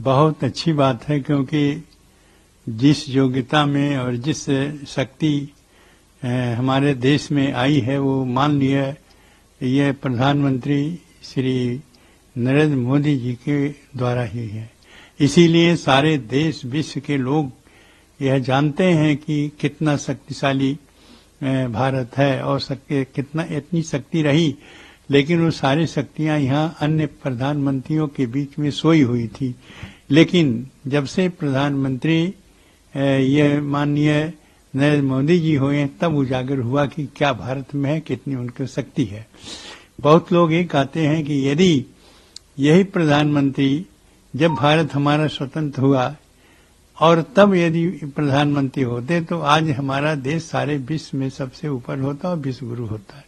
बहुत अच्छी बात है, क्योंकि जिस योग्यता में और जिस शक्ति हमारे देश में आई है वो माननीय यह प्रधानमंत्री श्री नरेंद्र मोदी जी के द्वारा ही है। इसीलिए सारे देश विश्व के लोग यह जानते हैं कि कितना शक्तिशाली भारत है और कितना इतनी शक्ति रही, लेकिन वो सारी शक्तियां यहाँ अन्य प्रधानमंत्रियों के बीच में सोई हुई थी। लेकिन जब से प्रधानमंत्री ये माननीय नरेंद्र मोदी जी हुए तब उजागर हुआ कि क्या भारत में है, कितनी उनकी शक्ति है। बहुत लोग ये कहते हैं कि यदि यही प्रधानमंत्री जब भारत हमारा स्वतंत्र हुआ और तब यदि प्रधानमंत्री होते तो आज हमारा देश सारे विश्व में सबसे ऊपर होता और विश्व गुरु होता है।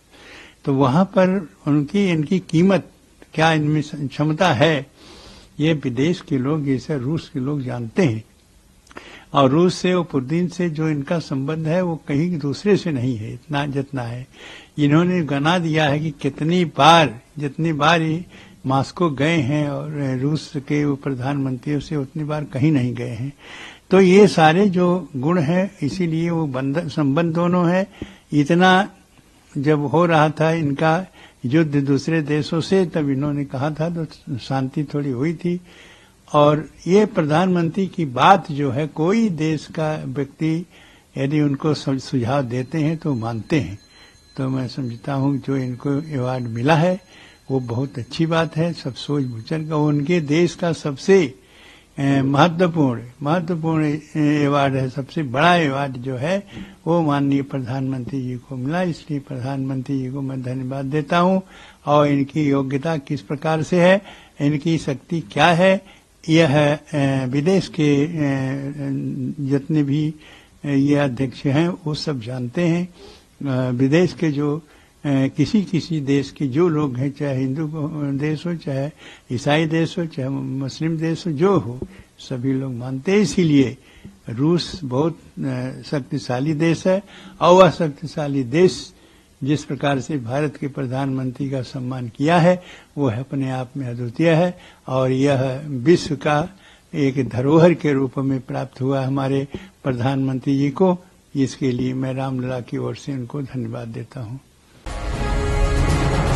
तो वहां पर इनकी कीमत क्या, इनमें क्षमता है, ये विदेश के लोग जैसे रूस के लोग जानते हैं। और रूस से और पुतिन से जो इनका संबंध है वो कहीं दूसरे से नहीं है इतना जितना है। इन्होंने गना दिया है कि जितनी बार ये मॉस्को गए हैं और रूस के वो प्रधानमंत्रियों से उतनी बार कहीं नहीं गए हैं। तो ये सारे जो गुण हैं, इसीलिए वो संबंध दोनों है। इतना जब हो रहा था इनका युद्ध दूसरे देशों से, तब इन्होंने कहा था तो शांति थोड़ी हुई थी। और ये प्रधानमंत्री की बात जो है, कोई देश का व्यक्ति यदि उनको सुझाव देते हैं तो मानते हैं। तो मैं समझता हूँ जो इनको अवार्ड मिला है वो बहुत अच्छी बात है। सब सोच विचार का उनके देश का सबसे महत्वपूर्ण अवार्ड है, सबसे बड़ा अवार्ड जो है वो माननीय प्रधानमंत्री जी को मिला। इसलिए प्रधानमंत्री जी को मैं धन्यवाद देता हूँ। और इनकी योग्यता किस प्रकार से है, इनकी शक्ति क्या है, यह विदेश के जितने भी ये अध्यक्ष हैं वो सब जानते हैं। विदेश के जो किसी देश के जो लोग हैं, चाहे हिंदू देश हो, चाहे ईसाई देश हो, चाहे मुस्लिम देश हो, जो हो, सभी लोग मानते हैं। इसीलिए रूस बहुत शक्तिशाली देश है। और वह शक्तिशाली देश जिस प्रकार से भारत के प्रधानमंत्री का सम्मान किया है वो अपने आप में अद्वितीय है। और यह विश्व का एक धरोहर के रूप में प्राप्त हुआ हमारे प्रधानमंत्री जी को। इसके लिए मैं रामलला की ओर से उनको धन्यवाद देता हूँ।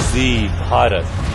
जी भारत।